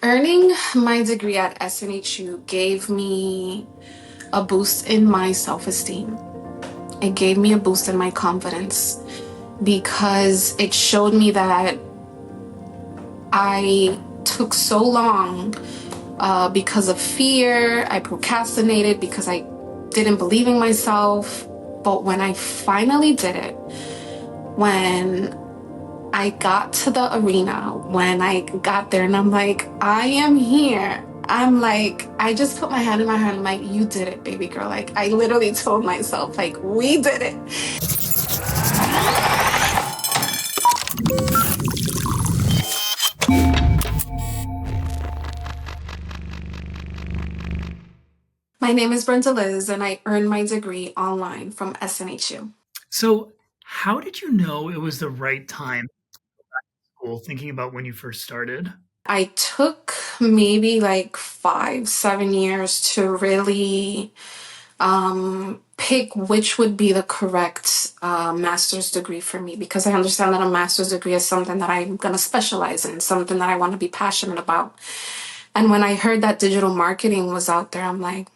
Earning my degree at SNHU gave me a boost in my self-esteem. It gave me a boost in my confidence because it showed me that I took so long because of fear. I procrastinated because I didn't believe in myself. But when I finally did it, when I got to the arena, when I got there and I'm like, I am here. I'm like, I just put my hand in my hand. I'm like, you did it, baby girl. Like, I literally told myself, like, we did it. My name is Brendaliz and I earned my degree online from SNHU. So, how did you know it was the right time to go back to school, thinking about when you first started? I took maybe like 5, 7 years to really pick which would be the correct master's degree for me, because I understand that a master's degree is something that I'm going to specialize in, something that I want to be passionate about. And when I heard that digital marketing was out there, I'm like,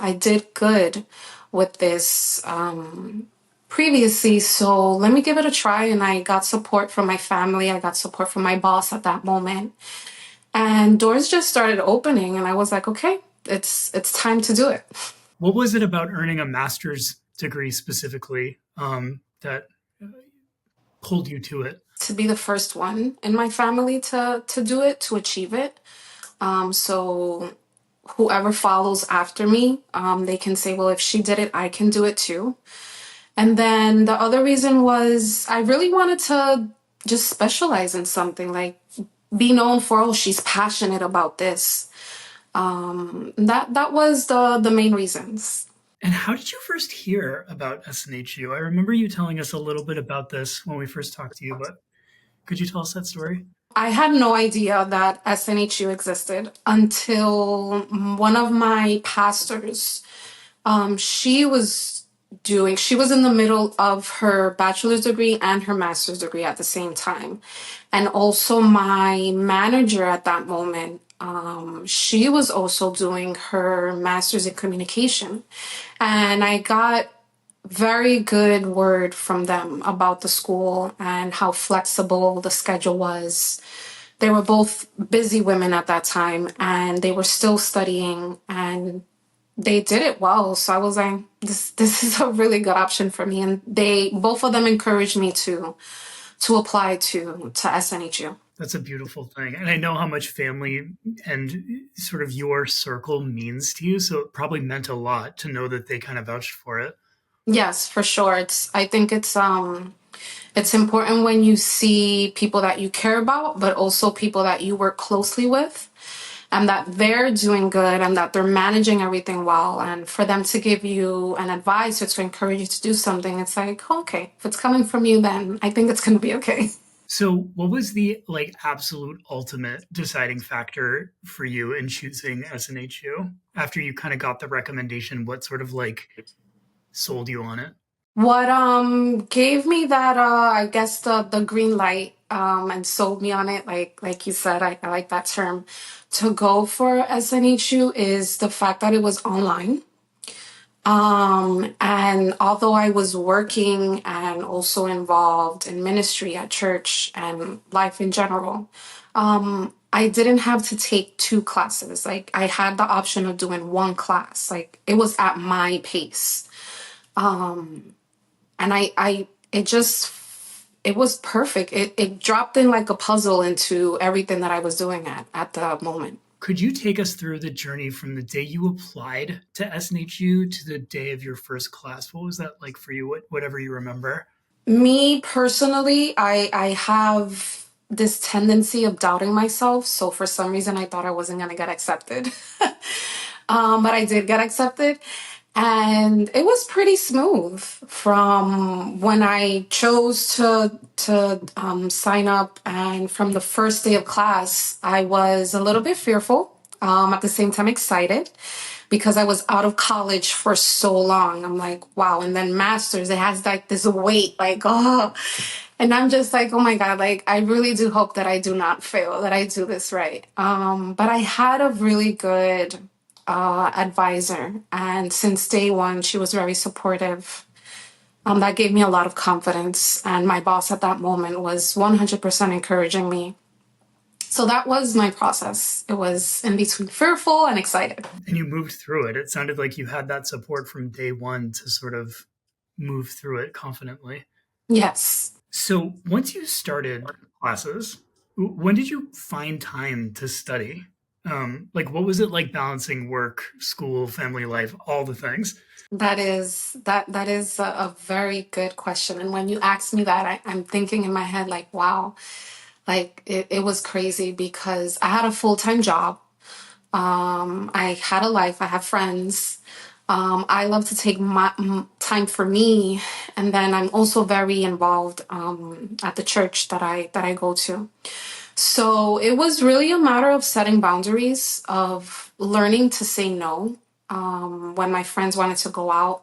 I did good with this previously, so let me give it a try. And I got support from my family. I got support from my boss at that moment. And doors just started opening and I was like, okay, it's time to do it. What was it about earning a master's degree specifically that pulled you to it? To be the first one in my family to do it, to achieve it. So whoever follows after me, they can say, well, if she did it, I can do it too. And then the other reason was I really wanted to just specialize in something, like be known for, oh, she's passionate about this. That was the main reasons. And how did you first hear about SNHU? I remember you telling us a little bit about this when we first talked to you, but could you tell us that story? I had no idea that SNHU existed until one of my pastors, she was in the middle of her bachelor's degree and her master's degree at the same time. And also my manager at that moment, she was also doing her master's in communication. And I got very good word from them about the school and how flexible the schedule was. They were both busy women at that time and they were still studying and they did it well. So I was like, this is a really good option for me. And they both of them encouraged me to apply to SNHU. That's a beautiful thing. And I know how much family and sort of your circle means to you. So it probably meant a lot to know that they kind of vouched for it. Yes, for sure. I think it's important when you see people that you care about, but also people that you work closely with and that they're doing good and that they're managing everything well. And for them to give you an advice or to encourage you to do something, it's like, okay, if it's coming from you, then I think it's going to be okay. So, what was the absolute ultimate deciding factor for you in choosing SNHU after you kind of got the recommendation? What sort of sold you on it? What gave me that I guess the green light and sold me on it, like you said, I like that term, to go for SNHU is the fact that it was online. And although I was working and also involved in ministry at church and life in general, I didn't have to take two classes. Like I had the option of doing one class. Like it was at my pace. And it was perfect. It dropped in like a puzzle into everything that I was doing at the moment. Could you take us through the journey from the day you applied to SNHU to the day of your first class? What was that like for you? Whatever you remember. Me personally, I have this tendency of doubting myself. So for some reason, I thought I wasn't going to get accepted. But I did get accepted. And it was pretty smooth from when I chose to sign up. And from the first day of class, I was a little bit fearful. At the same time, excited because I was out of college for so long. I'm like, wow. And then master's, it has like this weight, like, oh. And I'm just like, oh my God, like, I really do hope that I do not fail, that I do this right. But I had a really good advisor. And since day one, she was very supportive. That gave me a lot of confidence. And my boss at that moment was 100% encouraging me. So that was my process. It was in between fearful and excited. And you moved through it. It sounded like you had that support from day one to sort of move through it confidently. Yes. So once you started classes, when did you find time to study? Like, what was it like balancing work, school, family life, all the things? That is a very good question. And when you ask me that, I'm thinking in my head like, wow, like it was crazy because I had a full-time job. I had a life. I have friends. I love to take my time for me, and then I'm also very involved at the church that I go to. So it was really a matter of setting boundaries, of learning to say no. When my friends wanted to go out,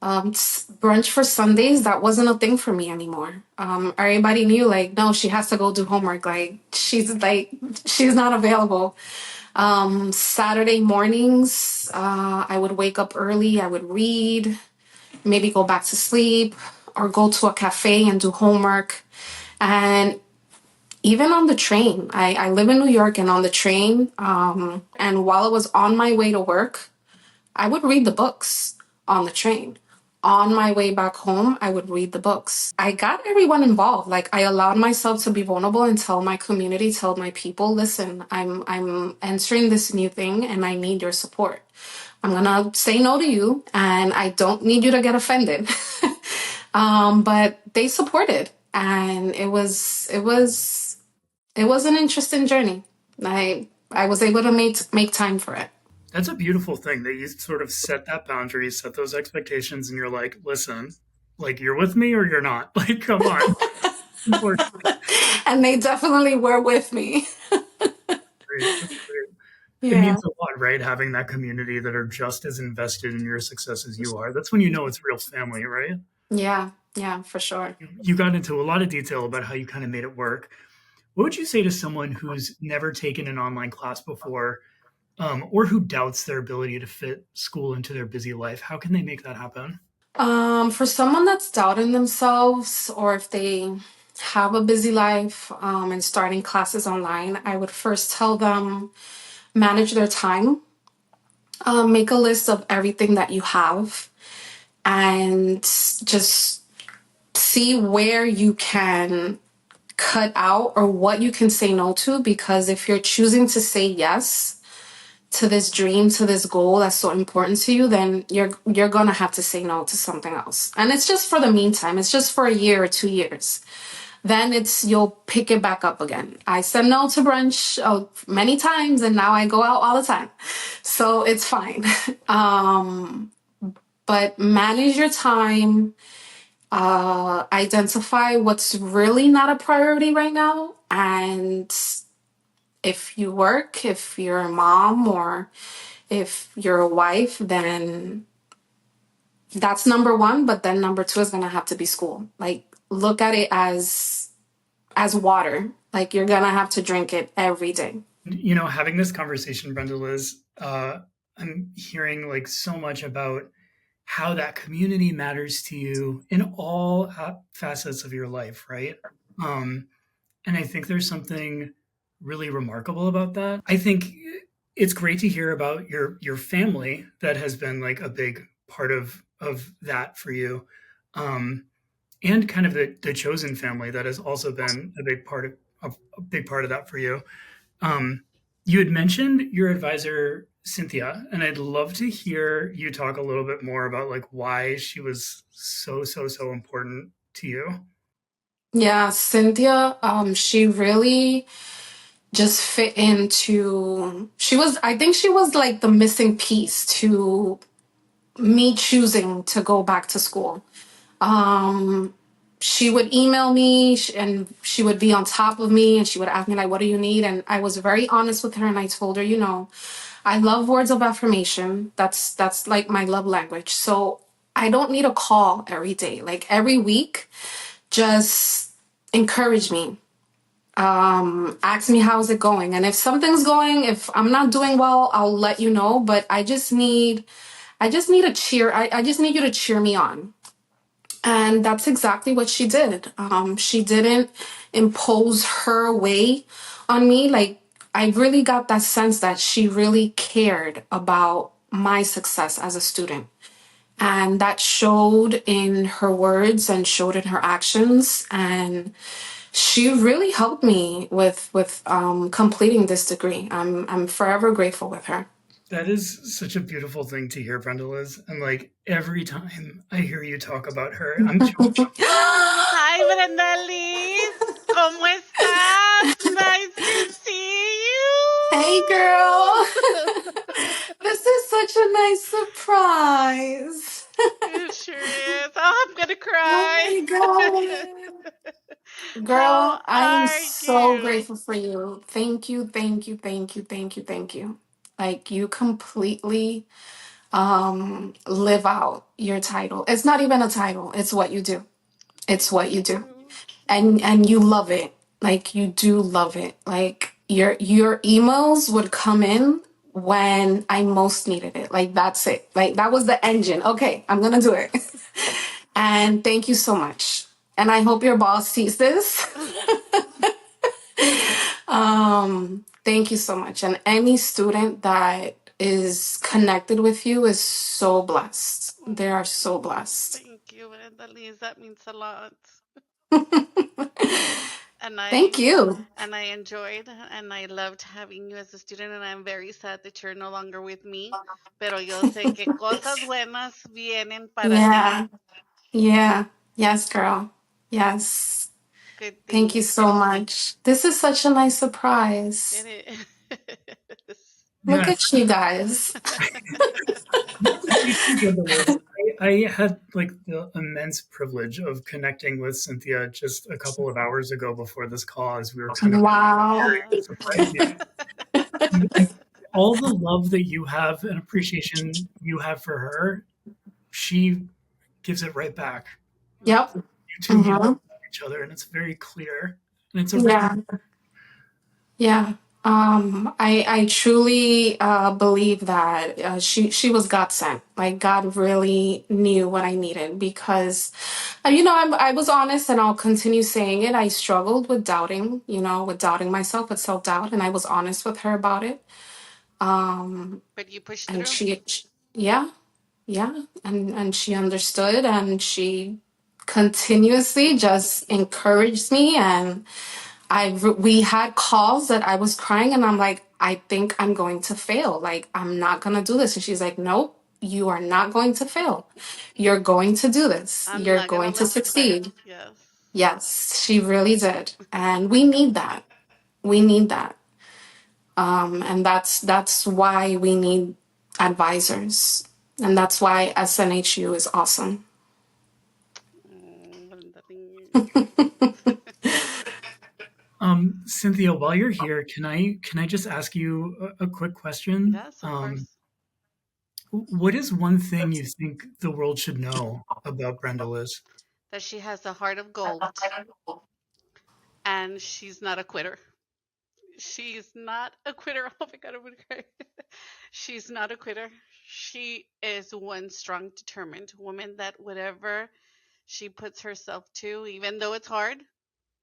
brunch for Sundays, that wasn't a thing for me anymore. Everybody knew, like, no, she has to go do homework. She's not available. Saturday mornings, I would wake up early, I would read, maybe go back to sleep, or go to a cafe and do homework. And even on the train, I live in New York, and on the train, and while I was on my way to work, I would read the books on the train. On my way back home, I would read the books. I got everyone involved. Like, I allowed myself to be vulnerable and tell my community, tell my people, listen, I'm entering this new thing and I need your support. I'm gonna say no to you and I don't need you to get offended. But they supported, and it was an interesting journey. I was able to make time for it. That's a beautiful thing that you sort of set that boundary, set those expectations, and you're like, listen, like you're with me or you're not. Like, come on. And they definitely were with me. Great. That's great. It Yeah. means a lot, right? Having that community that are just as invested in your success as you are. That's when you know it's real family, right? Yeah. Yeah, for sure. You got into a lot of detail about how you kind of made it work. What would you say to someone who's never taken an online class before, or who doubts their ability to fit school into their busy life? How can they make that happen? For someone that's doubting themselves, or if they have a busy life, and starting classes online, I would first tell them manage their time. Make a list of everything that you have, and just see where you can cut out or what you can say no to. Because if you're choosing to say yes to this dream, to this goal that's so important to you, then you're gonna have to say no to something else. And it's just for the meantime. It's just for a year or 2 years. Then you'll pick it back up again. I said no to brunch many times, and now I go out all the time. So it's fine. But manage your time. Identify what's really not a priority right now. And if you work, if you're a mom, or if you're a wife, then that's number one. But then number two is going to have to be school. Like, look at it as water. Like, you're going to have to drink it every day. You know, having this conversation, Brendaliz, I'm hearing like so much about how that community matters to you in all facets of your life, right? Um, and I think there's something really remarkable about that. I think it's great to hear about your family that has been like a big part of that for you, um, and kind of the chosen family that has also been a big part of a big part of that for you. Um, you had mentioned your advisor, Cynthia, and I'd love to hear you talk a little bit more about like why she was so important to you. Yeah, Cynthia, she really just fit into, I think she was like the missing piece to me choosing to go back to school. she would email me and she would be on top of me and she would ask me like, what do you need? And I was very honest with her and I told her, I love words of affirmation. That's like my love language. So I don't need a call every day. Like every week, just encourage me. Ask me how's it going. And if something's going, if I'm not doing well, I'll let you know. But I just need a cheer. I just need you to cheer me on. And that's exactly what she did. She didn't impose her way on me. Like, I really got that sense that she really cared about my success as a student. And that showed in her words and showed in her actions. And she really helped me with completing this degree. I'm forever grateful with her. That is such a beautiful thing to hear, Brendaliz. And like every time I hear you talk about her, I'm Hi, Brendaliz. ¿Cómo estás? Nice to see Hey, girl. you. This is such a nice surprise. It sure is. Oh, I'm gonna Oh cry. my God. How Girl, I am are so you? grateful for you. Thank you, thank you, thank you, thank you, thank you. Like you completely live out your title. It's not even a title, it's what you do. It's Thank what you do. you. And you love it. Like you do love it. Like your emails would come in when I most needed it. Like that's it. Like that was the engine. Okay, I'm gonna do it. And thank you so much. And I hope your boss sees this. Thank you so much. And any student that is connected with you is so blessed. They are so blessed. Thank you, Brendaliz. That means a lot. And Thank I you. and I enjoyed and I loved having you as a student, and I'm very sad that you're no longer with me. Pero yo sé que cosas buenas vienen para ti. Yeah. Yeah. Yes, girl. Yes. Good Thank you things. so much. This is such a nice surprise. And it is. Look yeah. at you guys. You too, Brendaliz. I had like the immense privilege of connecting with Cynthia just a couple of hours ago before this call as we were kind of Wow. Yeah. preparing to surprise you. And all the love that you have and appreciation you have for her, she gives it right back. Like Yep. you two mirror Hmm. each other, and it's very clear. And it's a rare. Yeah. Yeah. I truly believe that she was God sent. Like God really knew what I needed because, I was honest, and I'll continue saying it. I struggled with doubting, with doubting myself, with self doubt, and I was honest with her about it. Um, But you pushed and through. yeah, yeah, and she understood, and she continuously just encouraged me. And we had calls that I was crying and I'm like, I think I'm going to fail. Like, I'm not going to do this. And she's like, nope, you are not going to fail. You're going to do this. I'm You're not gonna going to let you quit. succeed. Yes. Yes, she really did. And we need that. We need that. And that's why we need advisors. And that's why SNHU is awesome. Brenda. Cynthia, while you're here, can I just ask you a quick question? Yes, of course. What is one thing you think the world should know about Brenda Liz? That she has a heart of gold and she's not a quitter. She's not a quitter. Oh my God, I'm gonna cry. She's not a quitter. She is one strong, determined woman that whatever she puts herself to, even though it's hard,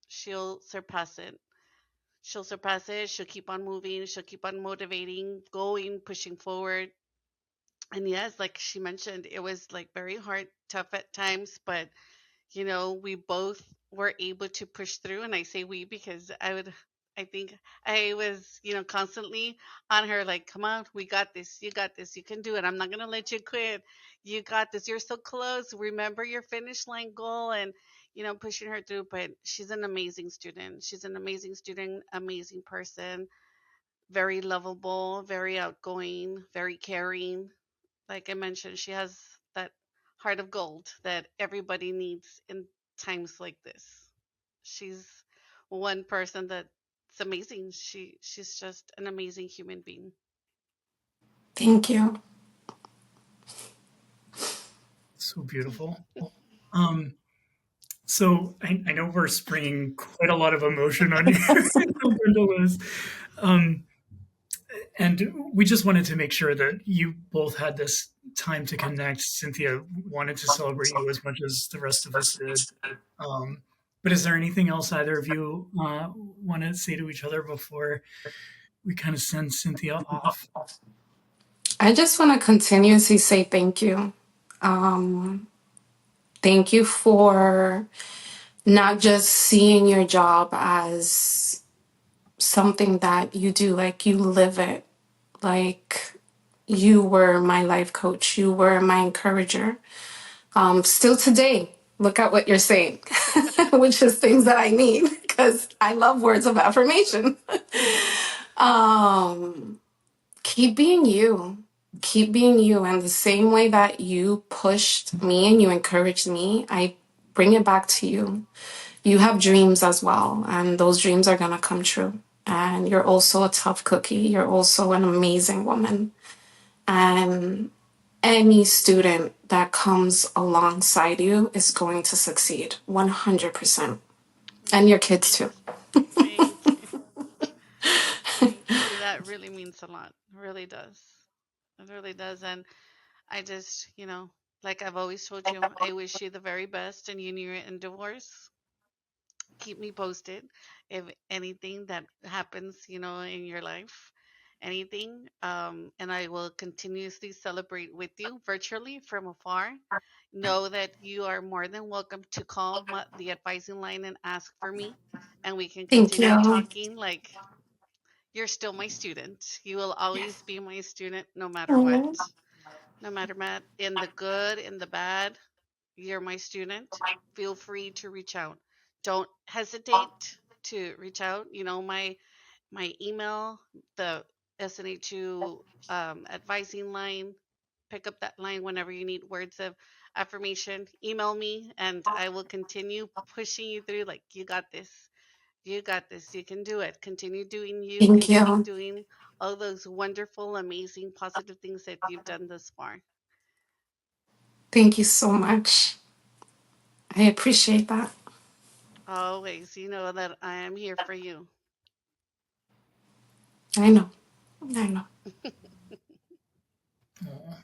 she'll surpass it. She'll surpass it. She'll keep on moving. She'll keep on motivating, going, pushing forward. And yes, like she mentioned, it was like very hard, tough at times, but we both were able to push through. And I say we because I think I was, constantly on her, like, come on, we got this. You got this. You can do it. I'm not going to let you quit. You got this. You're so close. Remember your finish line goal and, pushing her through. But she's an amazing student. She's an amazing student, amazing person, very lovable, very outgoing, very caring. Like I mentioned, she has that heart of gold that everybody needs times like this. She's one person that's amazing. She's just an amazing human being. Thank you. So beautiful. Um, so I know we're springing quite a lot of emotion on you, Brendaliz. Um, and we just wanted to make sure that you both had this time to connect. Cynthia wanted to celebrate you as much as the rest of us did. Um, but is there anything else either of you want to say to each other before we kind of send Cynthia off? I just want to continuously say thank you. Um, Thank you for not just seeing your job as something that you do, like you live it. Like you were my life coach, you were my encourager. Still today, look at what you're saying, which is things that I need because I love words of affirmation. um, Keep being you. Keep being you. And the same way that you pushed me and you encouraged me, I bring it back to you. You have dreams as well, and those dreams are going to come true. And you're also a tough cookie. You're also an amazing woman. And any student that comes alongside you is going to succeed 100%. And your kids too. Thank you. Thank you. That really means a lot. It really does. It really does. And I just, like I've always told you, I wish you the very best in union and divorce. Keep me posted if anything that happens, in your life, anything. And I will continuously celebrate with you virtually from afar. Know that you are more than welcome to call the advising line and ask for me, and we can Thank continue you. talking. Like, you're still my student. You will always be my student no matter what. Oh, No matter what, in the good, in the bad, you're my student. Feel free to reach out. Don't hesitate to reach out. My email, the SNHU advising line. Pick up that line whenever you need words of affirmation. Email me, and I will continue pushing you through. Like, you got this. You got this. You can do it. Continue doing you. thank Continue you. doing all those wonderful, amazing, positive things that you've done thus far. Thank you so much. I appreciate that. Always, you know that I am here for you. I know. I know. Oh,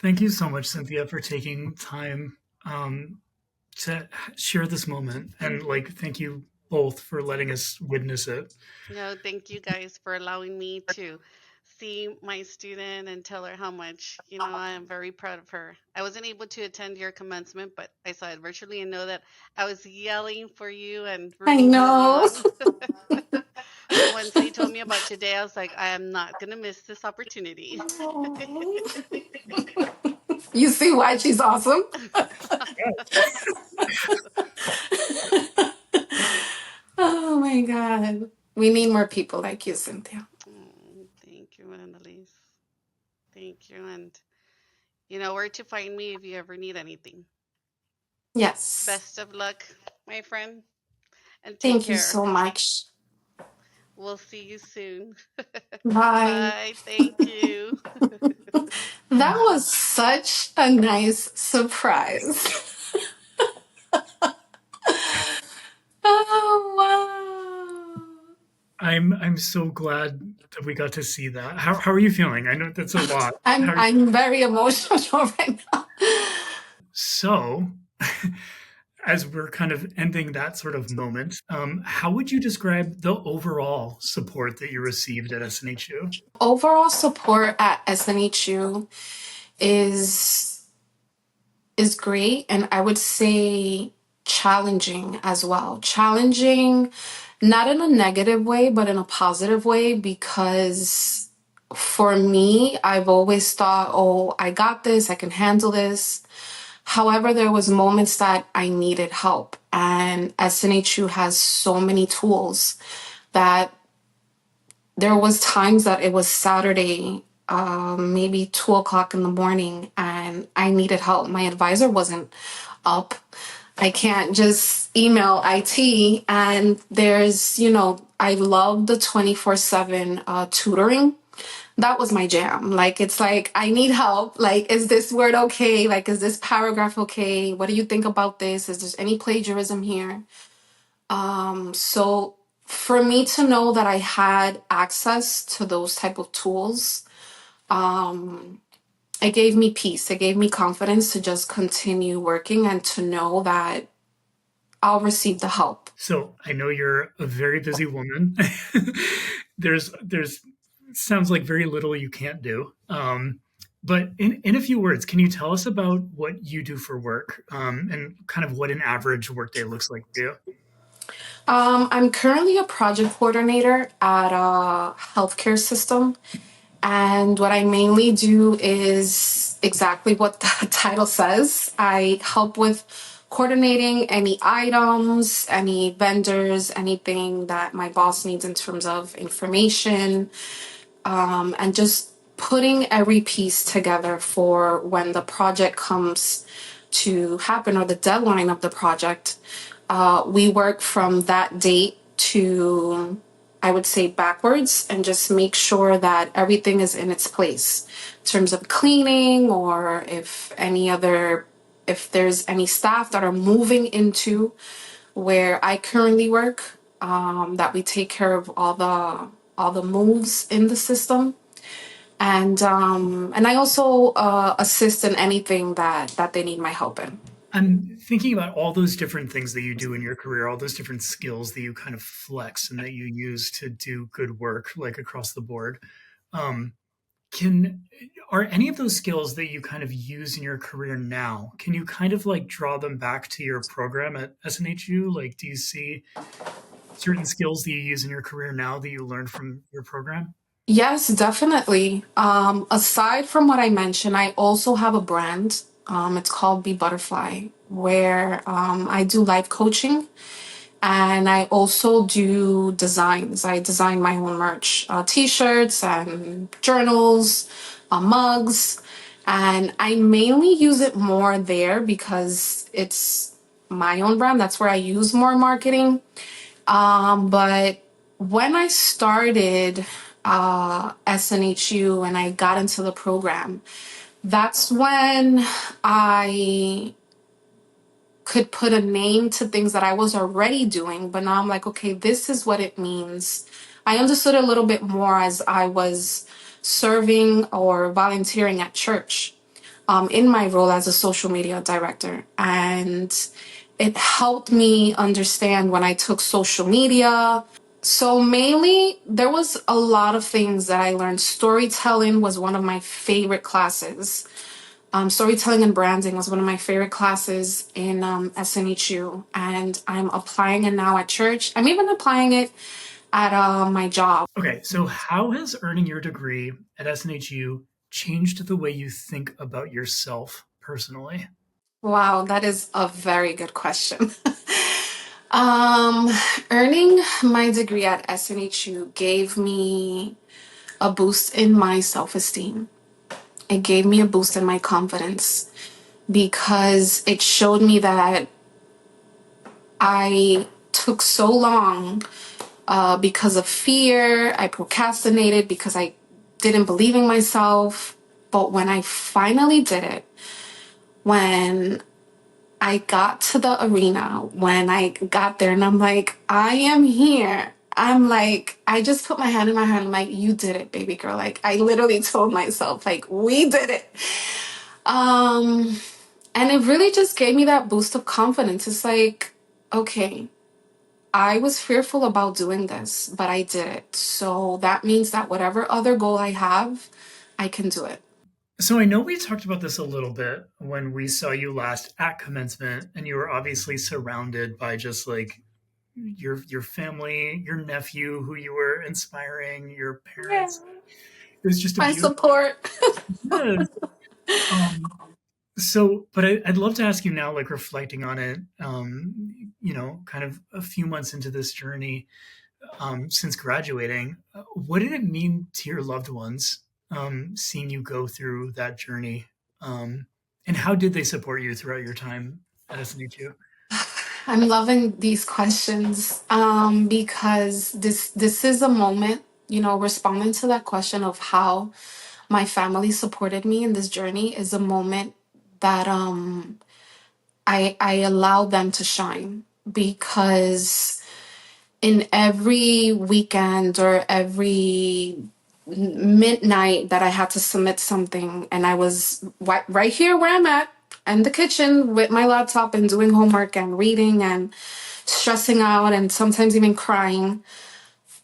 thank you so much, Cynthia, for taking time to share this moment. And thank you both for letting us witness it. No, thank you guys for allowing me to see my student and tell her how much, I am very proud of her. I wasn't able to attend your commencement, but I saw it virtually and know that I was yelling for you and I rooting you know. on. Once they told me about today, I was like, I am not going to miss this opportunity. You see why she's awesome? Oh my God. We need more people like you, Cynthia. Thank you, Brendaliz. Thank you. And you know where to find me if you ever need anything. Yes. Best of luck, my friend, and take Thank you care. so much. We'll see you soon. Bye. Bye. Thank you. That was such a nice surprise. Oh, wow. I'm so glad that we got to see that. How are you feeling? I know that's a lot. I'm very emotional right now. So, as we're kind of ending that sort of moment, how would you describe the overall support that you received at SNHU? Overall support at SNHU is great, and I would say challenging as well. Challenging, not in a negative way, but in a positive way, because for me, I've always thought, oh, I got this, I can handle this. However, there was moments that I needed help, and SNHU has so many tools that there was times that it was Saturday, maybe 2 o'clock in the morning, and I needed help. My advisor wasn't up. I can't just email IT. And there's, I love the 24/7 tutoring. That was my jam. Like, it's like, I need help. Like, is this word okay? Like, is this paragraph okay? What do you think about this? Is there any plagiarism here? So for me to know that I had access to those type of tools, it gave me peace. It gave me confidence to just continue working and to know that I'll receive the help. So I know you're a very busy woman. there's sounds like very little you can't do. But in a few words, can you tell us about what you do for work, and kind of what an average workday looks like for you? I'm currently a project coordinator at a healthcare system. And what I mainly do is exactly what the title says. I help with coordinating any items, any vendors, anything that my boss needs in terms of information, and just putting every piece together for when the project comes to happen or the deadline of the project. We work from that date to, I would say, backwards, and just make sure that everything is in its place in terms of cleaning, or if there's any staff that are moving into where I currently work, that we take care of all the moves in the system. And I also assist in anything that they need my help in. I'm thinking about all those different things that you do in your career, all those different skills that you kind of flex and that you use to do good work, like across the board. Um, can Are any of those skills that you kind of use in your career now, can you kind of like draw them back to your program at SNHU? Like, do you see certain skills that you use in your career now that you learned from your program? Yes, definitely. Aside from what I mentioned, I also have a brand. It's called Be Butterfly, where I do life coaching, and I also do designs. I design my own merch, t-shirts and journals, mugs, and I mainly use it more there because it's my own brand. That's where I use more marketing. But when I started SNHU and I got into the program, that's when I could put a name to things that I was already doing. But now I'm like, okay, this is what it means. I understood a little bit more as I was serving or volunteering at church, in my role as a social media director. And it helped me understand when I took social media. So mainly, there was a lot of things that I learned. Storytelling was one of my favorite classes. Storytelling and branding was one of my favorite classes in SNHU, and I'm applying it now at church. I'm even applying it at my job. Okay, so how has earning your degree at SNHU changed the way you think about yourself personally? Wow, that is a very good question. um, Earning my degree at SNHU gave me a boost in my self-esteem. It gave me a boost in my confidence because it showed me that I took so long because of fear. I procrastinated because I didn't believe in myself. But when I finally did it, when I got to the arena, when I got there and I'm like, I am here. I'm like, I just put my hand in my hand. I'm like, you did it, baby girl. Like, I literally told myself, like, we did it. Um, and it really just gave me that boost of confidence. It's like, okay, I was fearful about doing this, but I did it. So that means that whatever other goal I have, I can do it. So I know we talked about this a little bit when we saw you last at commencement, and you were obviously surrounded by just like your family, your nephew who you were inspiring, your Yeah. parents. It was just a My beautiful. support. Yes. Um, but I'd love to ask you now, like reflecting on it, kind of a few months into this journey, since graduating, what did it mean to your loved ones, seeing you go through that journey? And how did they support you throughout your time at SNHU? I'm loving these questions because this is a moment, responding to that question of how my family supported me in this journey is a moment that I allow them to shine, because in every weekend or every midnight that I had to submit something, and I was right here where I'm at in the kitchen with my laptop and doing homework and reading and stressing out and sometimes even crying,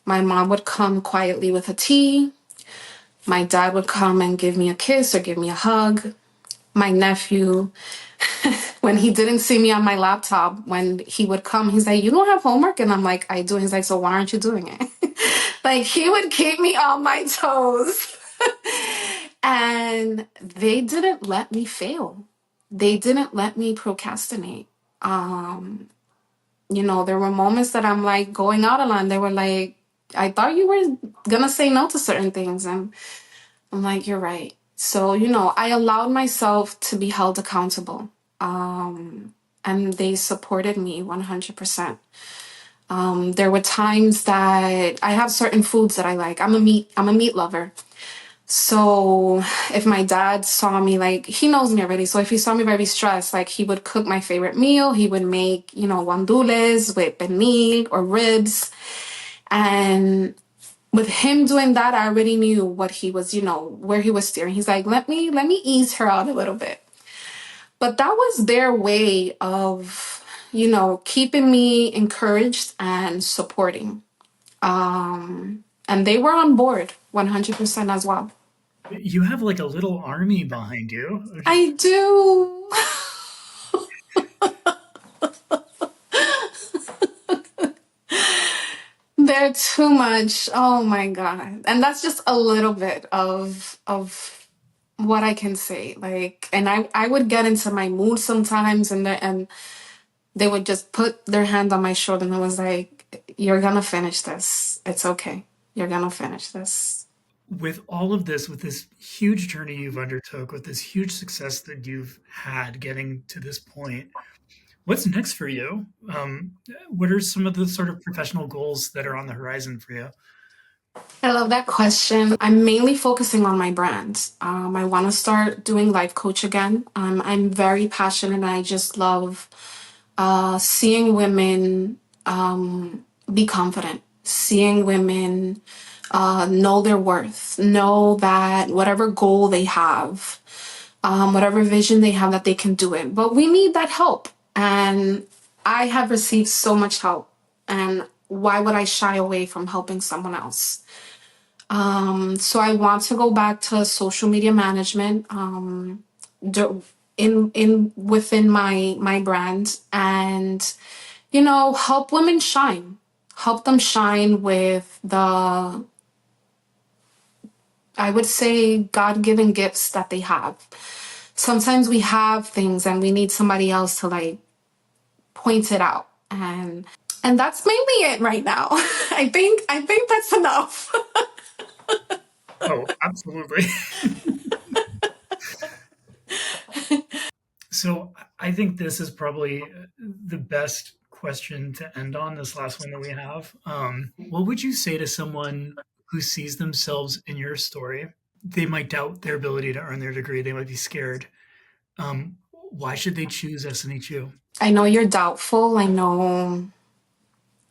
my mom would come quietly with a tea. My dad would come and give me a kiss or give me a hug. My nephew, when he didn't see me on my laptop, when he would come, he's like, "You don't have homework?" And I'm like, "I do." He's like, "So why aren't you doing it?" Like, he would keep me on my toes. And they didn't let me fail. They didn't let me procrastinate. There were moments that I'm like going out a lot, and they were like, "I thought you were gonna say no to certain things." And I'm like, "You're right." So, I allowed myself to be held accountable. And they supported me 100%. There were times that I have certain foods that I like. I'm a meat lover. So if my dad saw me, like, he knows me already. So if he saw me very stressed, like, he would cook my favorite meal. He would make, guandules with pernil or ribs. And with him doing that, I already knew what he was, where he was steering. He's like, let me ease her out a little bit. But that was their way of, keeping me encouraged and supporting. And they were on board 100% as well. You have like a little army behind you. I do. They're too much. Oh my God. And that's just a little bit of what I can say. Like, and I would get into my mood sometimes, and they would just put their hand on my shoulder and it was like, "You're gonna finish this. It's okay. You're gonna finish this." With all of this, with this huge journey you've undertook, with this huge success that you've had getting to this point, what's next for you? What are some of the sort of professional goals that are on the horizon for you? I love that question. I'm mainly focusing on my brand. I want to start doing life coach again. I'm very passionate, and I just love seeing women be confident, seeing women know their worth, know that whatever goal they have, whatever vision they have, that they can do it. But we need that help. And I have received so much help. And why would I shy away from helping someone else? So I want to go back to social media management, in within my brand, and help women shine, help them shine with the, I would say, God-given gifts that they have. Sometimes we have things and we need somebody else to, like, point it out, and that's mainly it right now. I think that's enough. Oh, absolutely. So I think this is probably the best question to end on, this last one that we have. What would you say to someone who sees themselves in your story? They might doubt their ability to earn their degree. They might be scared. Why should they choose SNHU? I know you're doubtful. I know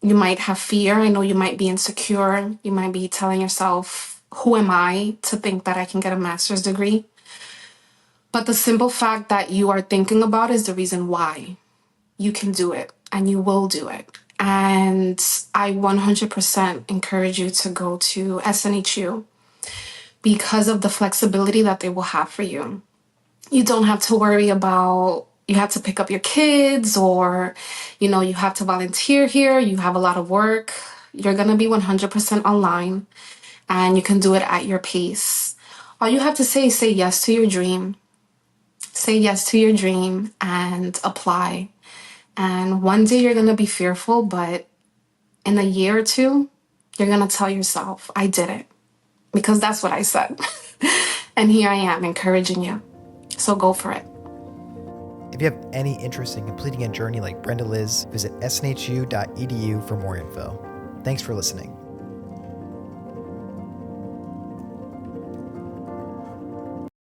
you might have fear. I know you might be insecure. You might be telling yourself, "Who am I to think that I can get a master's degree?" But the simple fact that you are thinking about is the reason why you can do it, and you will do it. And I 100% encourage you to go to SNHU because of the flexibility that they will have for you. You don't have to worry about, you have to pick up your kids, or, you have to volunteer here. You have a lot of work. You're going to be 100% online, and you can do it at your pace. All you have to say is say yes to your dream. Say yes to your dream and apply. And one day you're going to be fearful, but in a year or two, you're going to tell yourself, "I did it." Because that's what I said. And here I am encouraging you. So go for it. If you have any interest in completing a journey like Brendaliz, visit snhu.edu for more info. Thanks for listening.